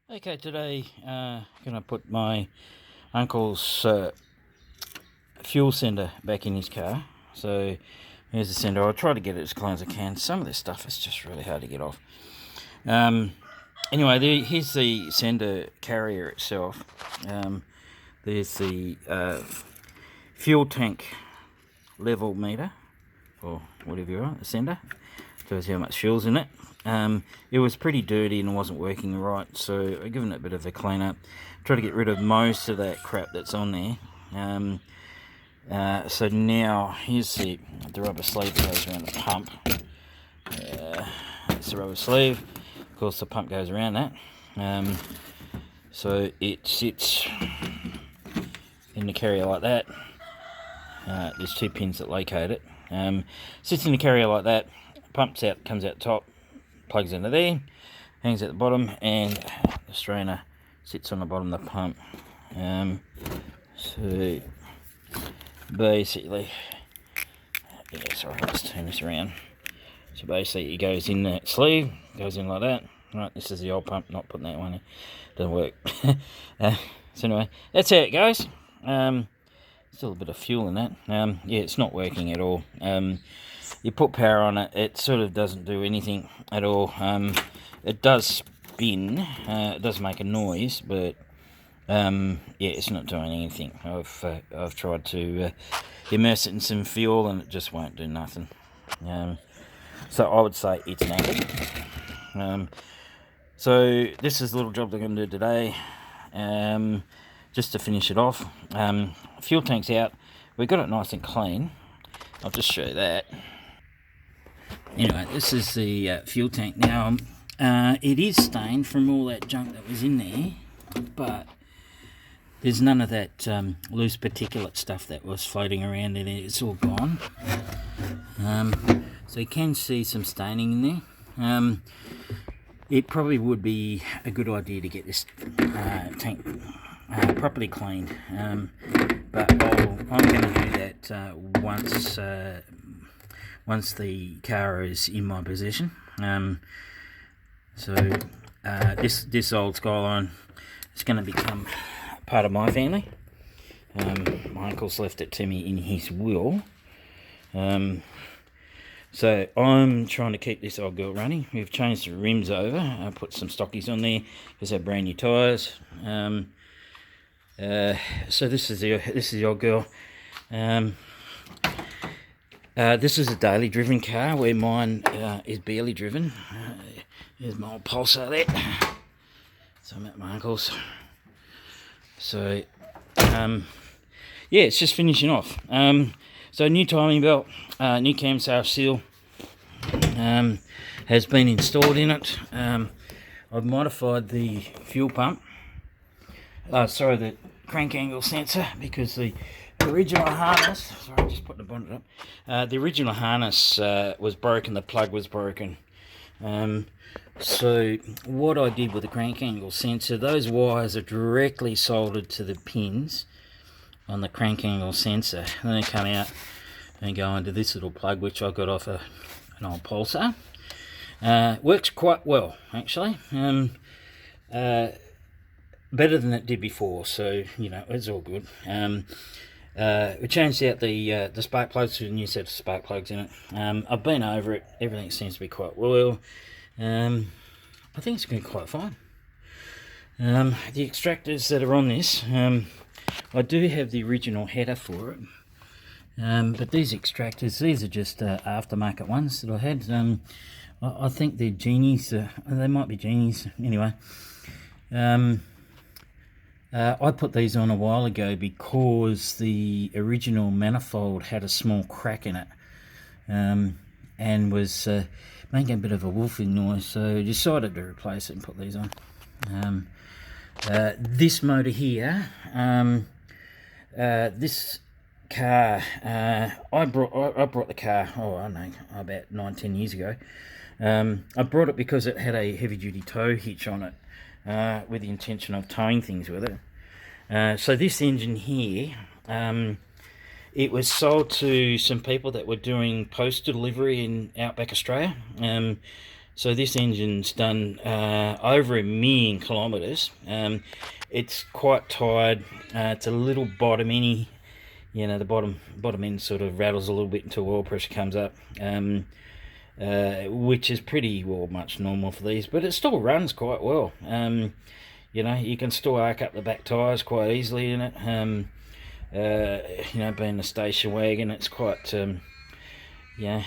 Okay, today gonna put my uncle's fuel sender back in his car. So here's the sender. I'll try to get it as clean as I can. Some of this stuff is just really hard to get off. Anyway, here's the sender carrier itself. There's the fuel tank level meter, or whatever you are, the sender. Shows how much fuel's in it. It was pretty dirty and wasn't working right, so I've given it a bit of a clean up. Try to get rid of most of that crap that's on there. So now here's the rubber sleeve that goes around the pump. It's the rubber sleeve. Of course, the pump goes around that. So it sits in the carrier like that. There's two pins that locate it. Sits in the carrier like that. Pumps out, comes out top, plugs into there, hangs at the bottom, and the strainer sits on the bottom of the pump. So basically, yeah, sorry, let's turn this around. So basically, it goes in that sleeve, goes in like that. Right, this is the old pump, not putting that one in, doesn't work. So anyway, that's how it goes. Still a bit of fuel in that. Yeah, it's not working at all. You put power on it, it sort of doesn't do anything at all. It does spin, it does make a noise, but yeah, it's not doing anything. I've tried to immerse it in some fuel and it just won't do nothing. So I would say it's knackered. So this is the little job that I'm going to do today, just to finish it off. Fuel tank's out, we've got it nice and clean. I'll just show you that. Anyway, this is the fuel tank. Now, it is stained from all that junk that was in there, but there's none of that loose particulate stuff that was floating around in it. It's all gone. So you can see some staining in there. It probably would be a good idea to get this tank properly cleaned, but I'm going to do that once the car is in my possession. So this old Skyline is going to become part of my family. My uncle's left it to me in his will. So I'm trying to keep this old girl running. We've changed the rims over. I put some stockies on there because they're brand new tyres. So this is the old girl. This is a daily driven car where mine is barely driven. Here's my old Pulsar there. So I'm at my uncle's. So yeah, it's just finishing off. So new timing belt, new cam sail seal has been installed in it. I've modified the fuel pump. The crank angle sensor, because the original harness, sorry, just putting the bonnet up. The original harness was broken, the plug was broken. So what I did with the crank angle sensor, those wires are directly soldered to the pins on the crank angle sensor, and they come out and go into this little plug which I got off an old Pulsar. Works quite well, actually. Better than it did before, so you know, it's all good. We changed out the spark plugs to a new set of spark plugs in it. I've been over it, everything seems to be quite well. I think it's going quite fine. The extractors that are on this, I do have the original header for it, but these extractors, these are just aftermarket ones that I had. I think they're Genies, they might be Genies anyway. I put these on a while ago because the original manifold had a small crack in it, and was making a bit of a woofing noise, so I decided to replace it and put these on. This motor here, this car, I brought the car, I don't know, about 9-10 years ago. I brought it because it had a heavy duty tow hitch on it, with the intention of towing things with it. So this engine here, it was sold to some people that were doing postal delivery in outback Australia. So this engine's done over 1,000,000 kilometres. It's quite tired. It's a little bottom-inny. You know, the bottom end sort of rattles a little bit until oil pressure comes up, which is pretty well much normal for these, but it still runs quite well. You know, you can still arc up the back tyres quite easily in it. You know, being a station wagon, it's quite yeah,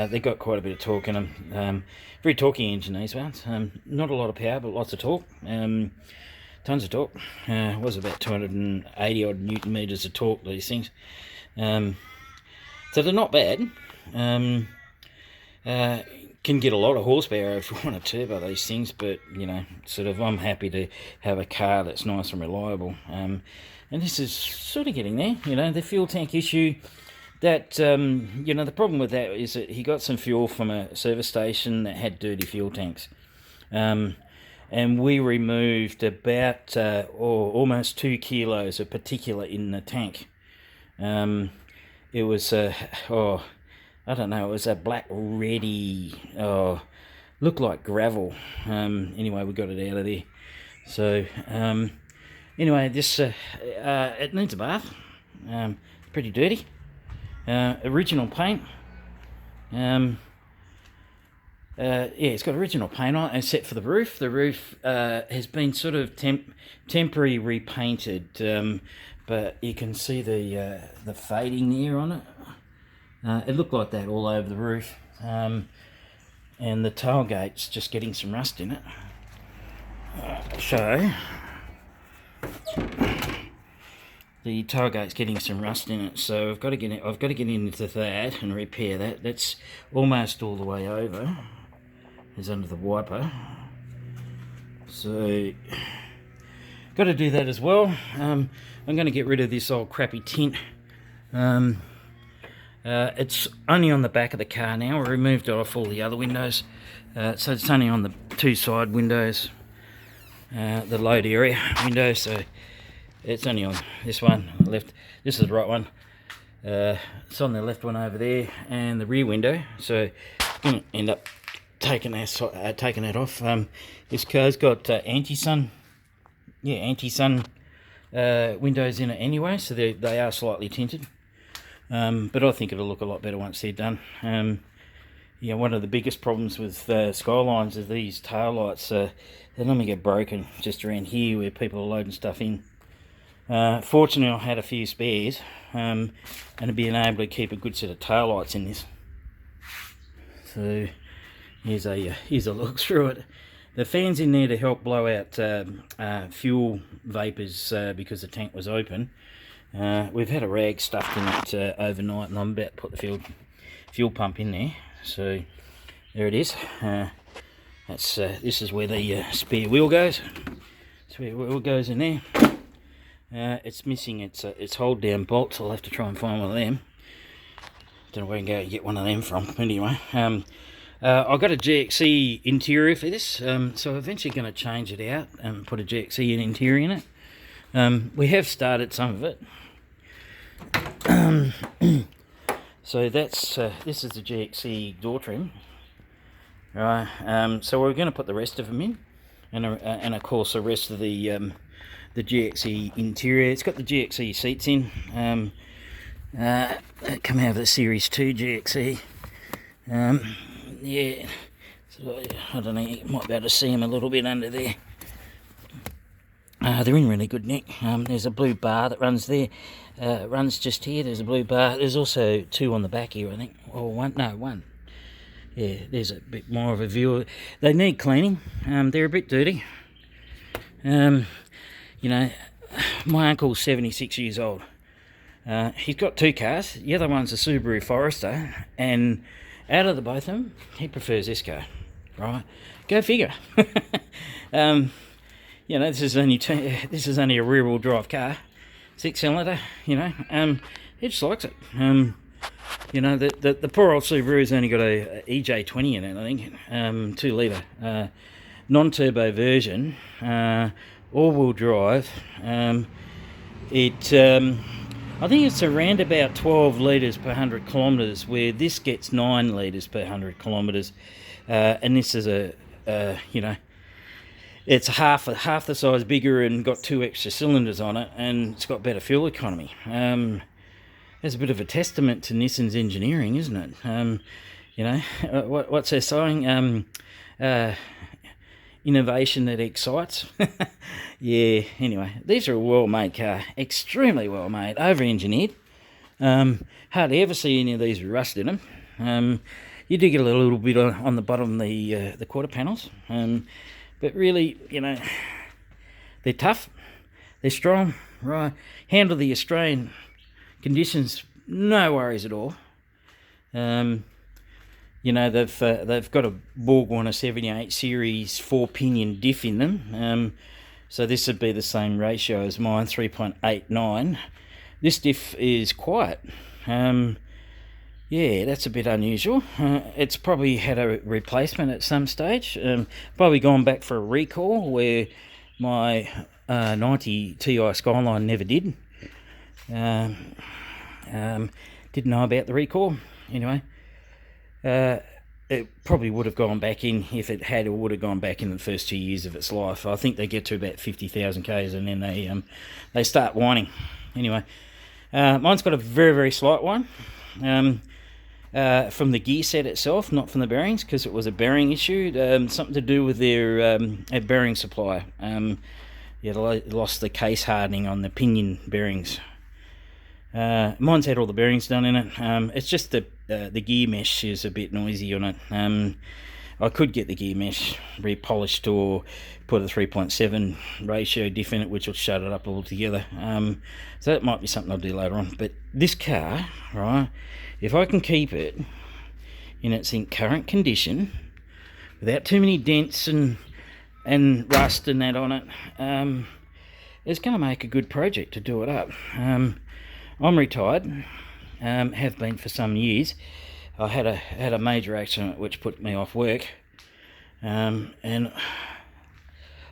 they've got quite a bit of torque in them. Very torquey engine, these ones. Not a lot of power, but lots of torque. Tons of torque. It was about 280 odd newton meters of torque, these things. So they're not bad. Can get a lot of horsepower if you want to turbo these things, but you know, sort of, I'm happy to have a car that's nice and reliable. And this is sort of getting there. You know, the fuel tank issue. That, you know, the problem with that is that he got some fuel from a service station that had dirty fuel tanks. And we removed about almost 2 kilos of particulate in the tank. It was, I don't know, it was a black, reddy, looked like gravel. Anyway, we got it out of there. So, anyway, this, it needs a bath. Pretty dirty. Original paint. Yeah, it's got original paint on it, except for the roof. The roof has been sort of temporary repainted, but you can see the fading there on it. It looked like that all over the roof, and the tailgate's just getting some rust in it. So the tailgate's getting some rust in it, so I've got to get into that and repair that. That's almost all the way over. It's under the wiper, so got to do that as well. I'm going to get rid of this old crappy tint. It's only on the back of the car now. I removed it off all the other windows, so it's only on the 2 side windows, the load area windows. So it's only on this one left. This is the right one. It's on the left one over there, and the rear window. So I'm going to end up taking that off. This car's got anti-sun windows in it anyway, so they are slightly tinted. But I think it'll look a lot better once they're done. Yeah, one of the biggest problems with Skylines is these tail lights. They normally get broken just around here where people are loading stuff in. Fortunately, I had a few spares, and being able to keep a good set of tail lights in this. So here's a look through it. The fan's in there to help blow out fuel vapors because the tank was open. We've had a rag stuffed in it overnight, and I'm about to put the fuel pump in there. So there it is. This is where the spare wheel goes. Spare wheel goes in there. It's missing its hold down bolts. I'll have to try and find one of them. Don't know where I can go and get one of them from. Anyway, I've got a GXE interior for this, so I'm eventually going to change it out and put a GXE interior in it. We have started some of it. So that's this is the GXE door trim. Right. So we're going to put the rest of them in, and of course the rest of the GXE interior. It's got the GXE seats in. Come out of the Series 2 GXE. Yeah, so I don't know, you might be able to see them a little bit under there. They're in really good nick. There's a blue bar that runs there. Runs just here. There's a blue bar. There's also 2 on the back here, I think. Or one. No, 1. Yeah, there's a bit more of a view. They need cleaning. They're a bit dirty. You know, my uncle's 76 years old. He's got 2 cars. The other one's a Subaru Forester, and out of the both of them, he prefers this car. Right? Go figure. You know, this is only a rear-wheel drive car, 6-cylinder. You know, he just likes it. You know, the poor old Subaru's only got a EJ20 in it, I think, 2-litre, non-turbo version, all-wheel drive. I think it's around about 12 litres per 100 kilometres, where this gets 9 litres per 100 kilometres. and this is you know, it's half the size bigger and got 2 extra cylinders on it, and it's got better fuel economy. It's a bit of a testament to Nissan's engineering, isn't it? You know, what's their saying? Innovation that excites. Yeah, anyway, these are a well-made car, extremely well-made, over-engineered. Hardly ever see any of these with rust in them. You do get a little bit on the bottom of the quarter panels, but really, you know, they're tough, they're strong, right? Handle the Australian conditions, no worries at all. You know, they've got a Borg-Warner 78 series 4-pinion diff in them, so this would be the same ratio as mine, 3.89. This diff is quiet. Yeah, that's a bit unusual. It's probably had a replacement at some stage. Probably gone back for a recall where my 90 Ti Skyline never did. Didn't know about the recall. Anyway, it probably would have gone back in if it had, or would have gone back in the first 2 years of its life. I think they get to about 50,000 k's and then they start whining. Anyway, mine's got a very, very slight one. From the gear set itself, not from the bearings, because it was a bearing issue. Something to do with their bearing supply. Yeah, they lost the case hardening on the pinion bearings. Mine's had all the bearings done in it. It's just the gear mesh is a bit noisy on it. I could get the gear mesh repolished or put a 3.7 ratio diff in it, which will shut it up altogether. So that might be something I'll do later on. But this car, right, if I can keep it in its current condition, without too many dents and rust and that on it, it's going to make a good project to do it up. I'm retired, have been for some years. I had a major accident which put me off work, and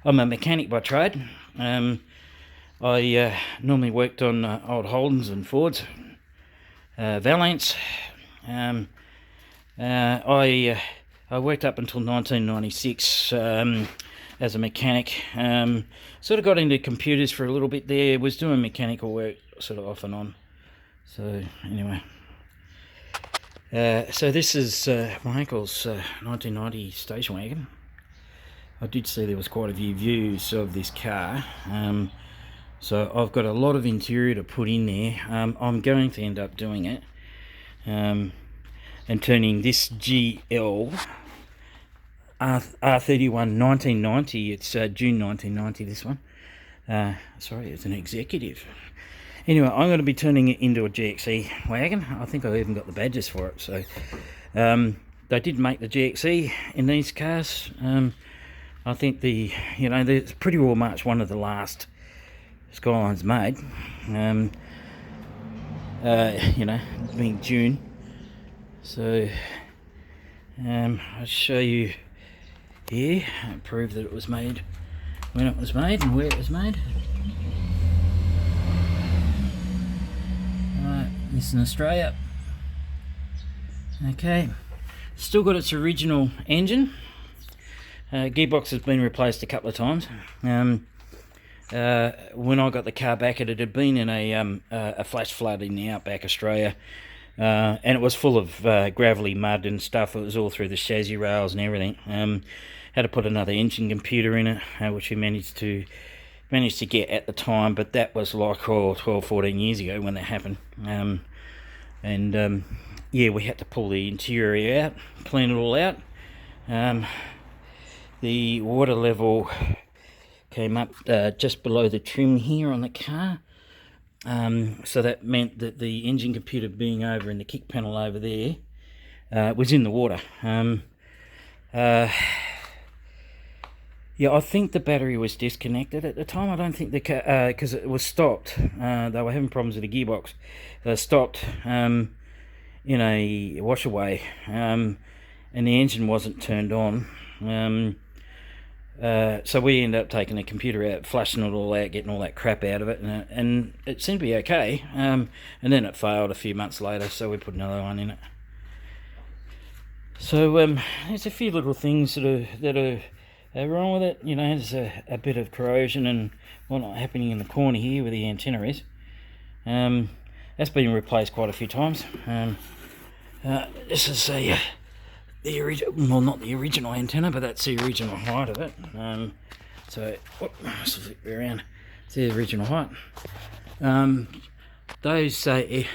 I'm a mechanic by trade. I normally worked on old Holdens and Fords, Valiants. I worked up until 1996 as a mechanic. Sort of got into computers for a little bit there. Was doing mechanical work sort of off and on. So anyway. So this is my uncle's 1990 station wagon. I did see there was quite a few views of this car. So I've got a lot of interior to put in there. I'm going to end up doing it. And turning this GL R31 1990, it's June 1990 this one. Sorry, it's an executive. Anyway, I'm going to be turning it into a GXE wagon. I think I've even got the badges for it. So they did make the GXE in these cars. I think it's pretty well much one of the last Skylines made. Being June. So I'll show you here and prove that it was made when it was made and where it was made. This is in Australia. Okay, still got its original engine. Gearbox has been replaced a couple of times. When I got the car back, it had been in a flash flood in the outback Australia, and it was full of gravelly mud and stuff. It was all through the chassis rails and everything. Had to put another engine computer in it, which we managed to get at the time, but that was like 12-14 years ago when that happened. Yeah, we had to pull the interior out, clean it all out. The water level came up just below the trim here on the car, so that meant that the engine computer being over in the kick panel over there was in the water. Yeah, I think the battery was disconnected at the time. I don't think the car, because it was stopped. They were having problems with the gearbox. They stopped in a washaway, and the engine wasn't turned on. So we ended up taking the computer out, flushing it all out, getting all that crap out of it, and it seemed to be okay. And then it failed a few months later, so we put another one in it. So there's a few little things that are wrong with it. You know, there's a bit of corrosion and whatnot happening in the corner here where the antenna is. That's been replaced quite a few times. This is the original, well, not the original antenna, but that's the original height of it. So let's flip it around. It's the original height. Those air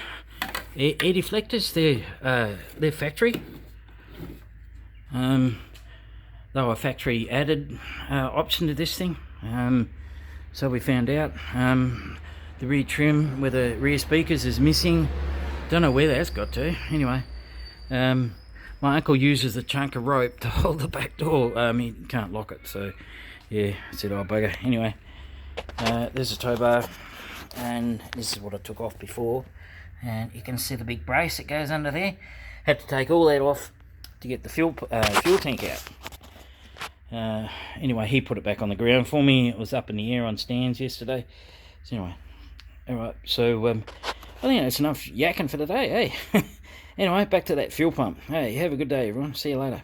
deflectors, they're factory. They were factory added option to this thing. So we found out the rear trim with the rear speakers is missing. Don't know where that's got to. Anyway, my uncle uses a chunk of rope to hold the back door. He can't lock it, so yeah, I said, oh bugger. Anyway, there's a tow bar, and this is what I took off before, and you can see the big brace that goes under there. Had to take all that off to get the fuel tank out. Anyway, he put it back on the ground for me. It was up in the air on stands yesterday. So anyway, alright, so I think that's enough yakking for today, eh? Anyway, back to that fuel pump. Hey, have a good day everyone, see you later.